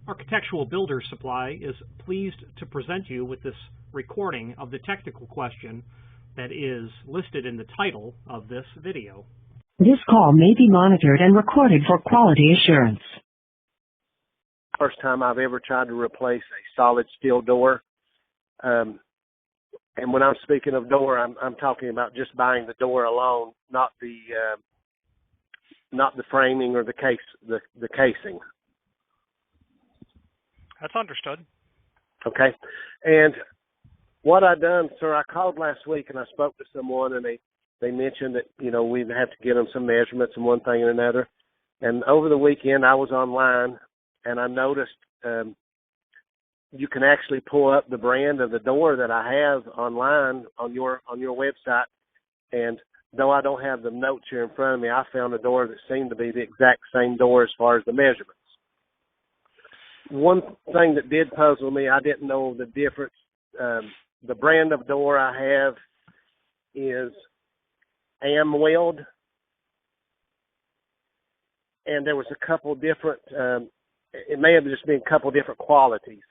Architectural Builder Supply is pleased to present you with this recording of the technical question that is listed in the title of this video. This call may be monitored and recorded for quality assurance. First time I've ever tried to replace a solid steel door. And when I'm speaking of door, I'm talking about just buying the door alone, not the framing or the casing. That's understood. Okay. And what I done, sir, I called last week and I spoke to someone, and they mentioned that, we'd have to get them some measurements and one thing and another. And over the weekend I was online and I noticed you can actually pull up the brand of the door that I have online on your website. And though I don't have the notes here in front of me, I found a door that seemed to be the exact same door as far as the measurements. One thing that did puzzle me, I didn't know the difference. The brand of door I have is Amweld, and there was a couple different, it may have just been a couple different qualities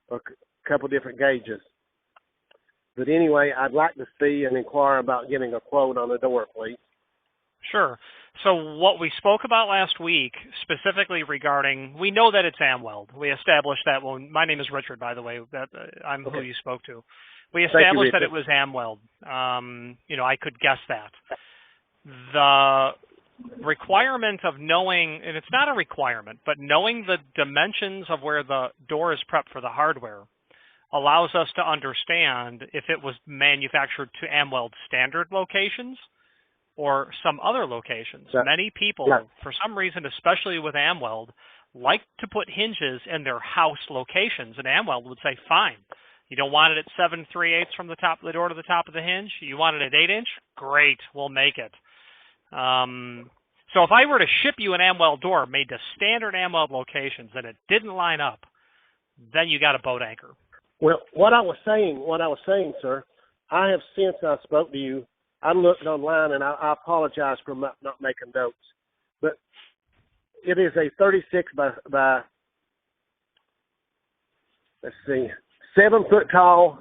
or a couple different gauges. But anyway, I'd like to see and inquire about getting a quote on the door, please. Sure. So what we spoke about last week, specifically regarding, we know that it's Amweld. We established that when, my name is Richard, by the way, that I'm okay. Who you spoke to. We established that it was Amweld. I could guess that. The requirement of knowing, and it's not a requirement, but knowing the dimensions of where the door is prepped for the hardware allows us to understand if it was manufactured to Amweld standard locations or some other locations. Yeah. Many people, for some reason, especially with Amweld, like to put hinges in their house locations, and Amweld would say, fine. You don't want it at 7 3/8 from the top of the door to the top of the hinge? You want it at 8 inch? Great, we'll make it. So if I were to ship you an Amweld door made to standard Amweld locations and it didn't line up, then you got a boat anchor. Well, what I was saying, sir, I have since I spoke to you, I looked online, and I apologize for not making notes, but it is a 36 by 7 foot tall,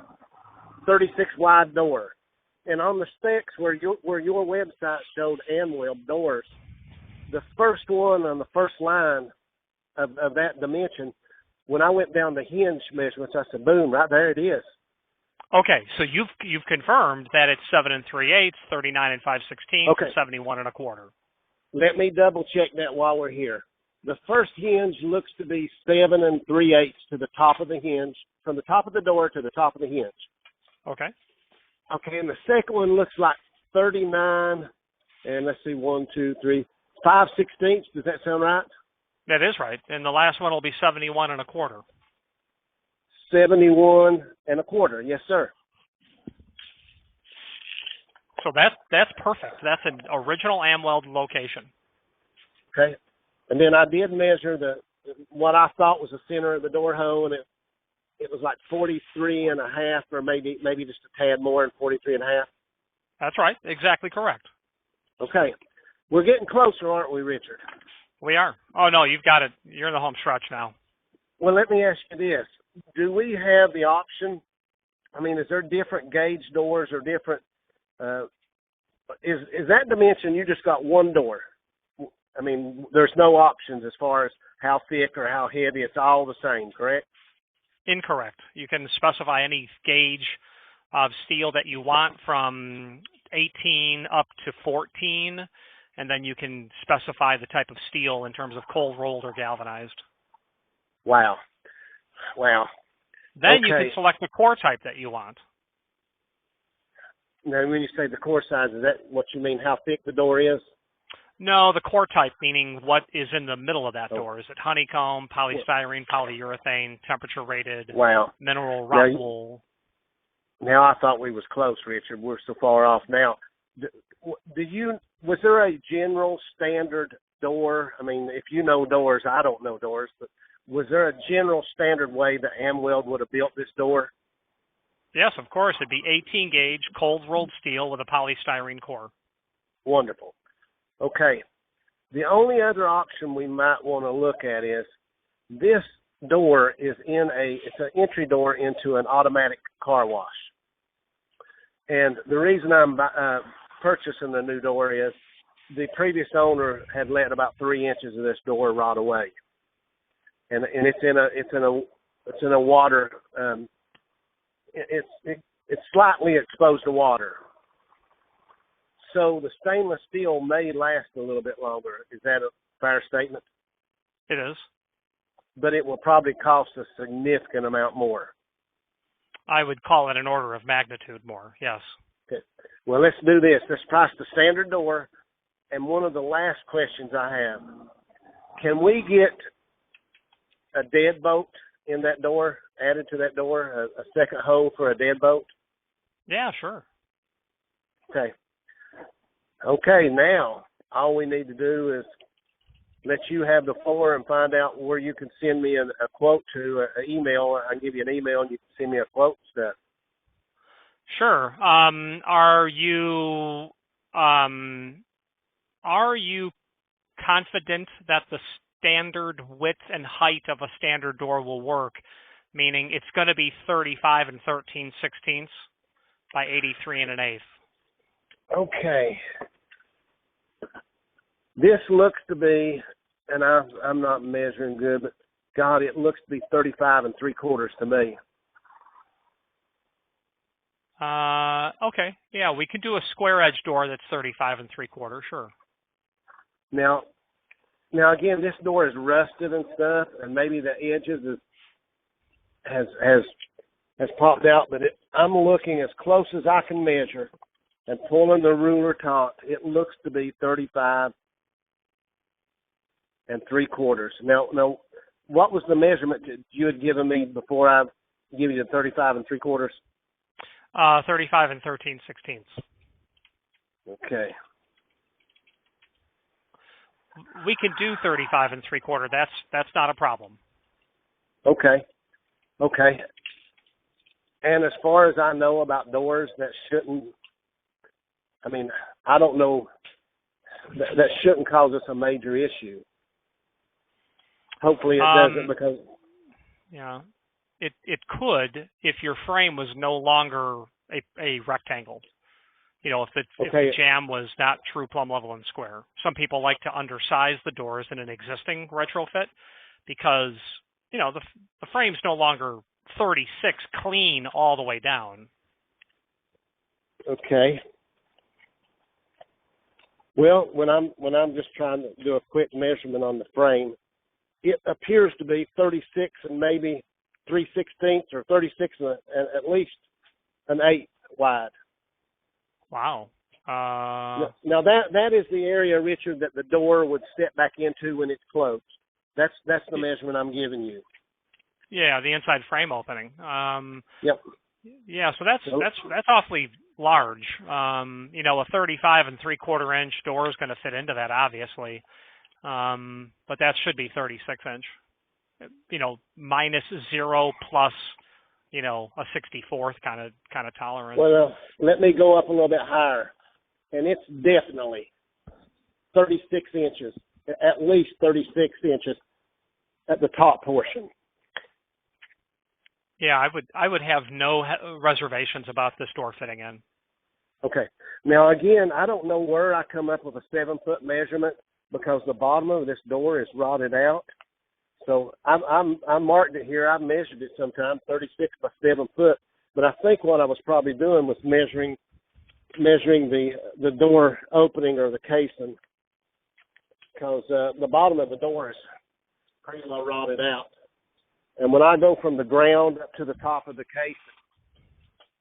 36 wide door. And on the specs where your website showed Amweld doors, the first one on the first line of that dimension, when I went down the hinge measurements, I said, boom, right there it is. Okay, so you've confirmed that it's 7 3/8, 39 5/16, okay. 71 1/4. Let me double check that while we're here. The first hinge looks to be 7 3/8 to the top of the hinge, from the top of the door to the top of the hinge. Okay. Okay, and the second one looks like 39, and let's see, 1, 2, 3, 5/16. Does that sound right? That is right, and the last one will be 71 1/4. 71 1/4. Yes, sir. So that's perfect. That's an original Amweld location. Okay. And then I did measure what I thought was the center of the door hole, and it was like 43 1/2, or maybe just a tad more than 43 1/2. That's right. Exactly correct. Okay. We're getting closer, aren't we, Richard? We are. Oh, no, you've got it. You're in the home stretch now. Well, let me ask you this. Do we have the option? I mean, is there different gauge doors or different? Is that dimension you just got one door? I mean, there's no options as far as how thick or how heavy. It's all the same, correct? Incorrect. You can specify any gauge of steel that you want from 18 up to 14, and then you can specify the type of steel in terms of cold rolled or galvanized. Wow. Then okay. you can select the core type that you want. Now, when you say the core size, is that what you mean, how thick the door is? No, the core type, meaning what is in the middle of that door. Is it honeycomb, polystyrene, polyurethane, temperature rated, mineral, rock wool? Now I thought we was close, Richard. We're so far off now. Was there a general standard door? I mean, if you know doors, I don't know doors, but was there a general standard way that Amweld would have built this door? Yes, of course. It'd be 18 gauge, cold rolled steel with a polystyrene core. Wonderful. Okay. The only other option we might want to look at is this door is it's an entry door into an automatic car wash. And the reason I'm purchasing the new door is the previous owner had let about 3 inches of this door rot away, and it's in a water. It's slightly exposed to water, so the stainless steel may last a little bit longer. Is that a fair statement? It is. But it will probably cost a significant amount more. I would call it an order of magnitude more, yes. Okay. Well, let's do this. Let's price the standard door. And one of the last questions I have, can we get a deadbolt in that door, added to that door, a second hole for a deadbolt? Yeah, sure. Okay. Okay, now all we need to do is let you have the floor and find out where you can send me a quote to an email. I can give you an email and you can send me a quote and stuff. Sure. Are you confident that the standard width and height of a standard door will work? Meaning it's going to be 35 and 13/16 by 83 and an eighth. Okay. This looks to be, and I'm not measuring good, but God, it looks to be 35 3/4 to me. Okay. Yeah, we can do a square edge door that's 35 3/4. Sure. Now again, this door is rusted and stuff, and maybe the edges has popped out, but I'm looking as close as I can measure and pulling the ruler taut. It looks to be 35 3/4. Now, what was the measurement that you had given me before I give you the 35 3/4? 35 and 13/16. Okay. We can do 35 3/4. That's not a problem. Okay. And as far as I know about doors, I don't know, that shouldn't cause us a major issue. Hopefully it doesn't, because... Yeah, it could if your frame was no longer a rectangle. You know, if the jamb was not true plumb level and square. Some people like to undersize the doors in an existing retrofit because, you know, the frame's no longer 36 clean all the way down. Okay. Well, when I'm just trying to do a quick measurement on the frame, it appears to be 36 and maybe 3/16 or 36 and at least an 8 wide. Wow. Now that is the area, Richard, that the door would step back into when it's closed. That's the measurement I'm giving you. Yeah, the inside frame opening. Yep. Yeah, so that's awfully large. You know, a 35 3/4 inch door is going to fit into that, obviously. But that should be 36 inch. You know, minus 0 plus, you know, a 64th kind of tolerance. Well, let me go up a little bit higher, and it's definitely 36 inches, at least 36 inches at the top portion. Yeah, I would have no reservations about this door fitting in. Okay. Now again, I don't know where I come up with a 7-foot measurement because the bottom of this door is rotted out. So I marked it here. I measured it sometime, 36 by 7 foot. But I think what I was probably doing was measuring the door opening or the casing, because the bottom of the door is pretty well rotted out. And when I go from the ground up to the top of the casing,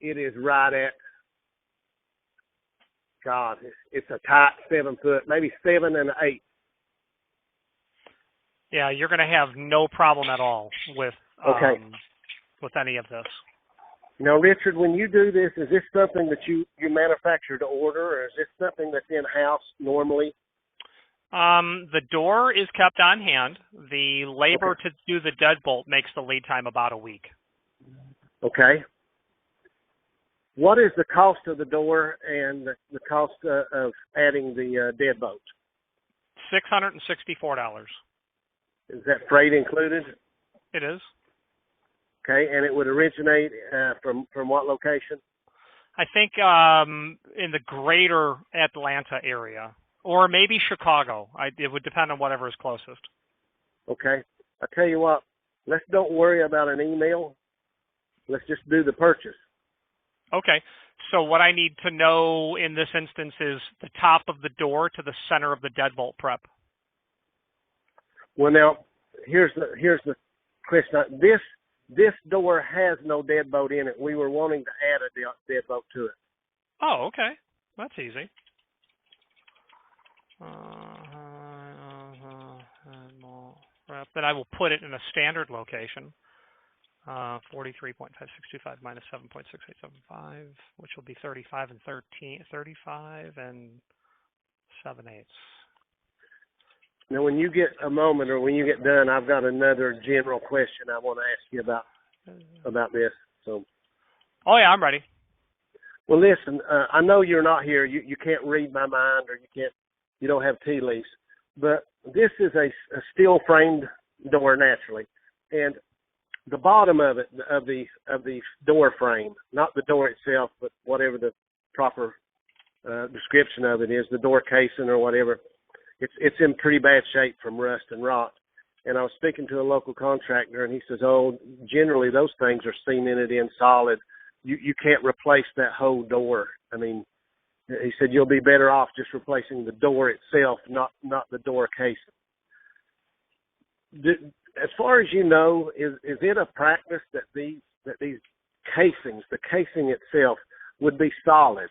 it is right at, God, it's a tight 7 foot, maybe 7 and 8. Yeah, you're going to have no problem at all with any of this. Now, Richard, when you do this, is this something that you manufacture to order, or is this something that's in-house normally? The door is kept on hand. The labor to do the deadbolt makes the lead time about a week. Okay. What is the cost of the door and the cost of adding the deadbolt? $664. Is that freight included? It is. Okay, and it would originate from what location? I think in the greater Atlanta area, or maybe Chicago. It would depend on whatever is closest. Okay. I tell you what, let's don't worry about an email. Let's just do the purchase. Okay. So what I need to know in this instance is the top of the door to the center of the deadbolt prep. Well, now here's the question. This door has no deadbolt in it. We were wanting to add a deadbolt to it. Oh, okay. That's easy. Then I will put it in a standard location. 43.5625 minus 7.6875, which will be 35 and 7/8. Now, when you get a moment or when you get done, I've got another general question I want to ask you about this. So. Oh yeah, I'm ready. Well, listen, I know you're not here. You can't read my mind, or you don't have tea leaves. But this is a steel framed door naturally, and the bottom of it, of the door frame, not the door itself, but whatever the proper description of it is, the door casing or whatever, it's in pretty bad shape from rust and rot. And I was speaking to a local contractor, and he says, "Oh, generally those things are cemented in solid. You can't replace that whole door. I mean," he said, "you'll be better off just replacing the door itself, not the door casing." As far as you know, is it a practice that these casings, the casing itself, would be solid?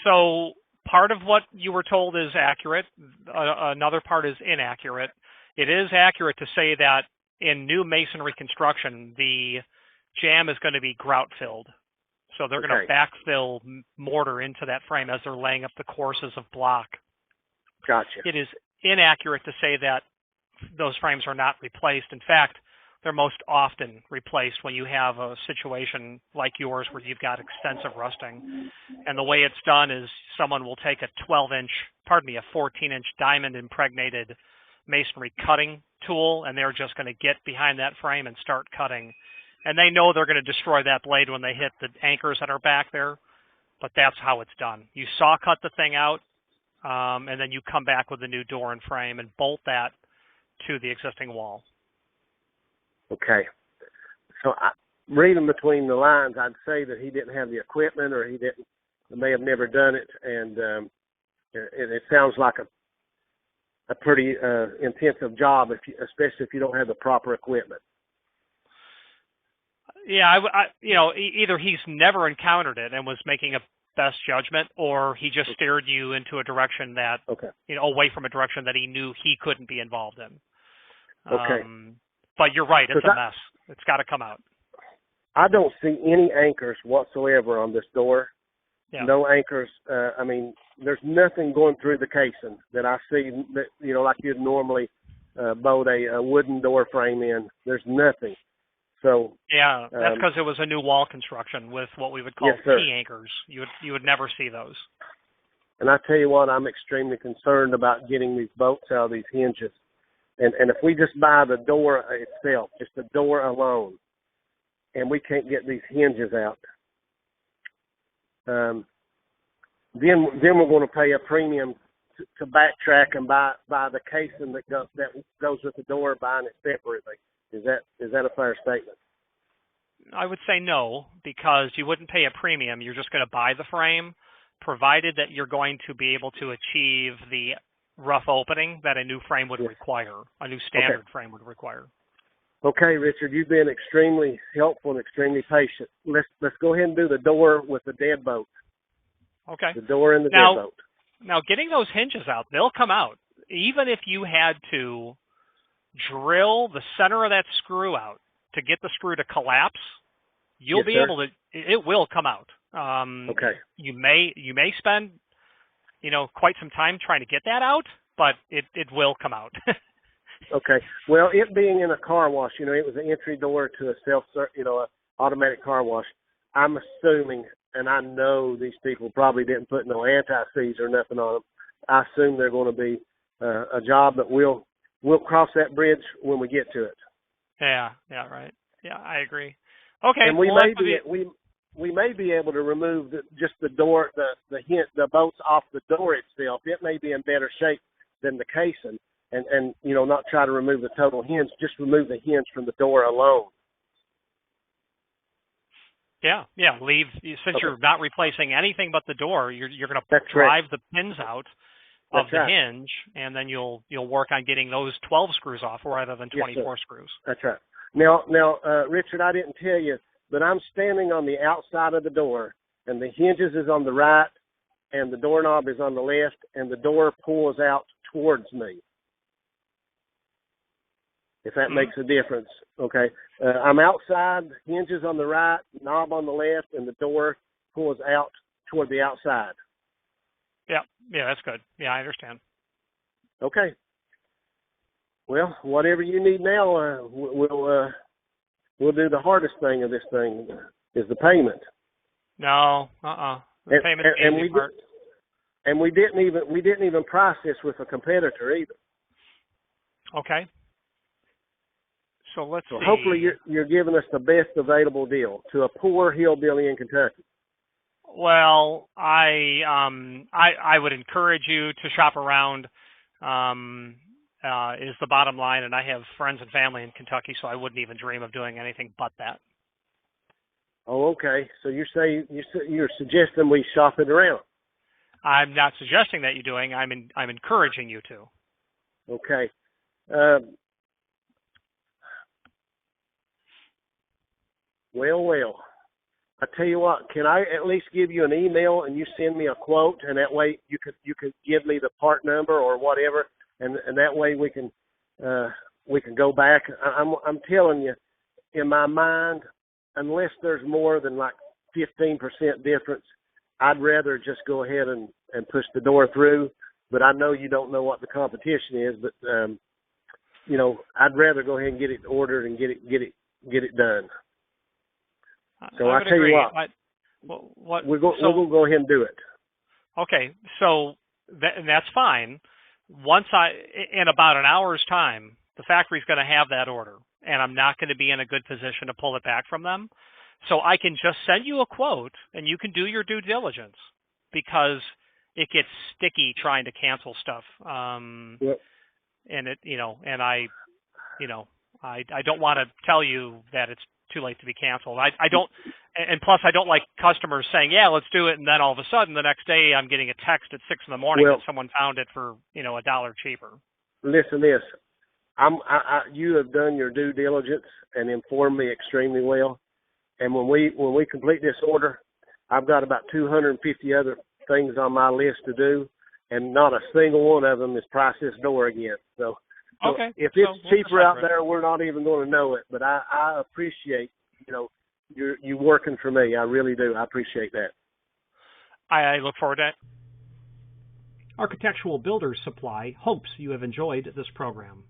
So part of what you were told is accurate. Another part is inaccurate. It is accurate to say that in new masonry construction, the jam is going to be grout filled. So they're going to backfill mortar into that frame as they're laying up the courses of block. Gotcha. It is inaccurate to say that those frames are not replaced. In fact, they're most often replaced when you have a situation like yours where you've got extensive rusting. And the way it's done is someone will take a 14-inch diamond impregnated masonry cutting tool, and they're just going to get behind that frame and start cutting. And they know they're going to destroy that blade when they hit the anchors that are back there, but that's how it's done. You saw cut the thing out, and then you come back with a new door and frame and bolt that to the existing wall. Okay. So reading between the lines, I'd say that he didn't have the equipment, or he may have never done it, and it sounds like a pretty intensive job, especially if you don't have the proper equipment. Yeah, either he's never encountered it and was making a best judgment, or he just steered you into a direction that, away from a direction that he knew he couldn't be involved in. Okay. But you're right, it's a mess. It's got to come out. I don't see any anchors whatsoever on this door. Yeah. No anchors. I mean, there's nothing going through the casing that I see that, like you'd normally bolt a wooden door frame in. There's nothing. So yeah, that's because it was a new wall construction with what we would call T anchors. You would never see those. And I tell you what, I'm extremely concerned about getting these bolts out of these hinges. And if we just buy the door itself, just the door alone, and we can't get these hinges out, then we're going to pay a premium to backtrack and buy the casing that goes with the door, buying it separately. Is that a fair statement? I would say no, because you wouldn't pay a premium. You're just going to buy the frame, provided that you're going to be able to achieve the rough opening that a new frame would require, a new standard frame would require. Okay, Richard, you've been extremely helpful and extremely patient. Let's go ahead and do the door with the deadbolt. Okay. The door and the deadbolt. Now, getting those hinges out, they'll come out. Even if you had to drill the center of that screw out to get the screw to collapse, you'll be able to. It will come out. You may spend, quite some time trying to get that out, but it will come out. Okay. Well, it being in a car wash, it was an entry door to a automatic car wash. I'm assuming, and I know these people probably didn't put no anti-seize or nothing on them. I assume they're going to be a job that we'll we'll cross that bridge when we get to it. Yeah, right. Yeah, I agree. Okay. And we may be able to remove just the door, the bolts off the door itself. It may be in better shape than the casing, and not try to remove the total hinge. Just remove the hinge from the door alone. Yeah. Leave, since you're not replacing anything but the door. You're going to drive the pins out of the hinge, and then you'll work on getting those 12 screws off rather than 24 screws. That's right. Now, Richard, I didn't tell you, but I'm standing on the outside of the door, and the hinges is on the right, and the doorknob is on the left, and the door pulls out towards me. If that makes a difference, okay. I'm outside, hinges on the right, knob on the left, and the door pulls out toward the outside. Yeah, that's good. Yeah, I understand. Okay. Well, whatever you need now, we'll do the hardest thing of this thing is the payment. No, the payment is the easy part. And we didn't even price this with a competitor either. Okay. So let's see. Hopefully you're giving us the best available deal to a poor hillbilly in Kentucky. Well, I would encourage you to shop around. Is the bottom line, and I have friends and family in Kentucky, so I wouldn't even dream of doing anything but that. Oh, okay. So you're suggesting we shop it around? I'm not suggesting that you're doing. I'm encouraging you to. Okay. Well. I tell you what. Can I at least give you an email and you send me a quote, and that way you could give me the part number or whatever, and that way we can go back. I'm telling you, in my mind, unless there's more than like 15% difference, I'd rather just go ahead and push the door through. But I know you don't know what the competition is, but I'd rather go ahead and get it ordered and get it done. So I tell you what, we're going to go ahead and do it. Okay, so that's fine. In about an hour's time, the factory's going to have that order, and I'm not going to be in a good position to pull it back from them. So I can just send you a quote, and you can do your due diligence, because it gets sticky trying to cancel stuff. Yep. And I don't want to tell you that it's too late to be canceled. I don't, and plus I don't like customers saying, yeah, let's do it, and then all of a sudden the next day I'm getting a text at 6 a.m. that someone found it for $1 cheaper. Listen, this, you have done your due diligence and informed me extremely well. And when we complete this order, I've got about 250 other things on my list to do, and not a single one of them is price this door again. So okay. If it's cheaper out there, we're not even going to know it. But I appreciate, you working for me. I really do. I appreciate that. I look forward to it. Architectural Builders Supply hopes you have enjoyed this program.